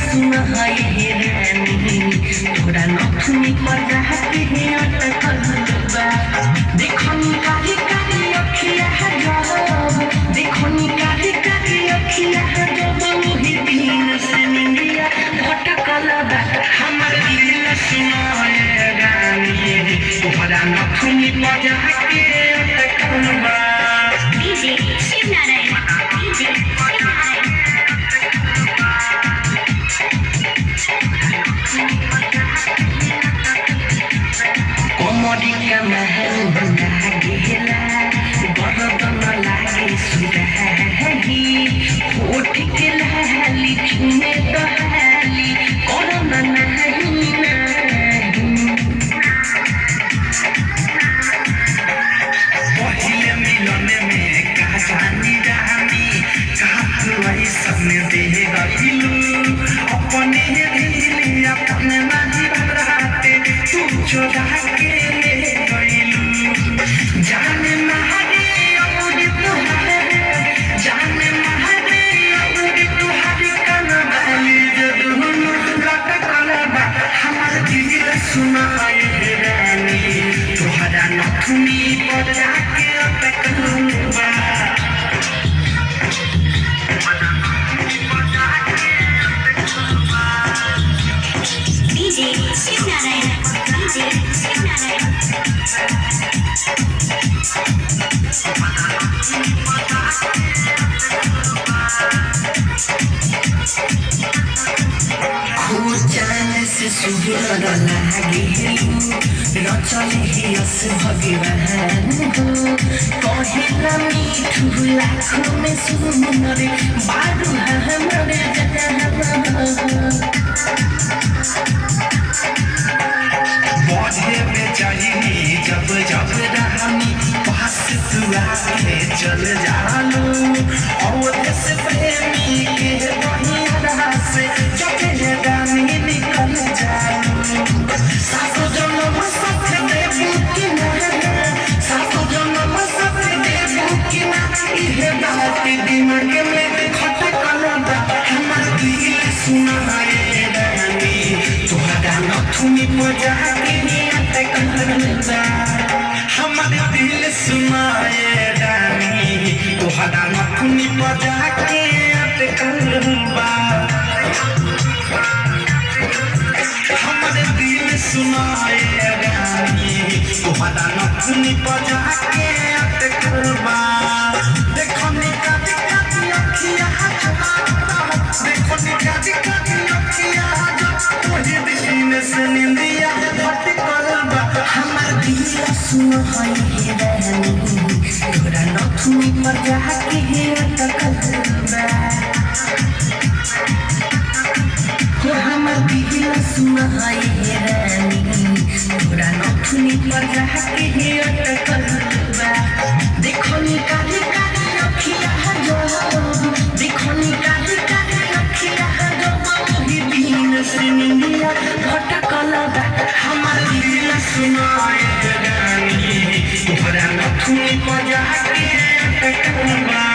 सुना है रानी थोड़ा नथुनी पर रहते हैं अटकल बा देखो निकाली काली अखिया है जब देखो निकाली काली अखिया है जब वही दिन से निंदिया भटकल बा हमर दिल सुना है रानी थोड़ा नथुनी पर रहते हैं अटकल बा डीजे शिव नारायण डीजे कोमोडिका महल लागेला बरदन लागे सुराही होठ के लाली चुने दहाली कोरोना नहीं पहले मिलन में कहा जानी रानी कहा सपने दे गईलू अपने दिल अपने माही बराते तू चोरा के ले गईलू जाने महारे और तुहारे जाने महारे और तुहारे कनवाली जदुन लटकल बा हमर दिल सुनाए रानी तुहरा नथुनी पर जाके अटकल बा डीजे शिव नारायण डीजे शिव नारायण जान से सुंदर लागे रचले यस भगवान कहिला मीठू लाखों में सुंदर बारू हमरे बढ़े में चाहिए जब जब रानी पास तू आके चल जालू और देश प्रेमी के बहिया से जगे रानी निकल जालू सासो जन्म साथ देबू कि ना सासो जन्म साथ देबू कि ना इहे बात दिमाग में खटकल बा हमर दिल सुनाए रानी तोहरा नथुनी मजा के अटकल बा हमर दिल सुनाए रानी तोहरा नथुनी मजा के अटकल बा हमर दिल सुनाए रानी तोहरा नथुनी मजा के अटकल बा देखो निकाली काली अखिया देखो निकाली काली अखिया वही दिन से निंदिया भटकल बा हमर दिल सुनो है रानी तोरा नथुनी पर जाके अटकल बा हमर दिल सुनो है रानी तोरा नथुनी पर जाके अटकल बा देखो निकाली काली अखिया जो देखो निकाली काली अखिया जो वही दिन से निंदिया भटकल बा हमर दिल सुनाए रानी तोहरा नथुनी पर जाके अटकल बा।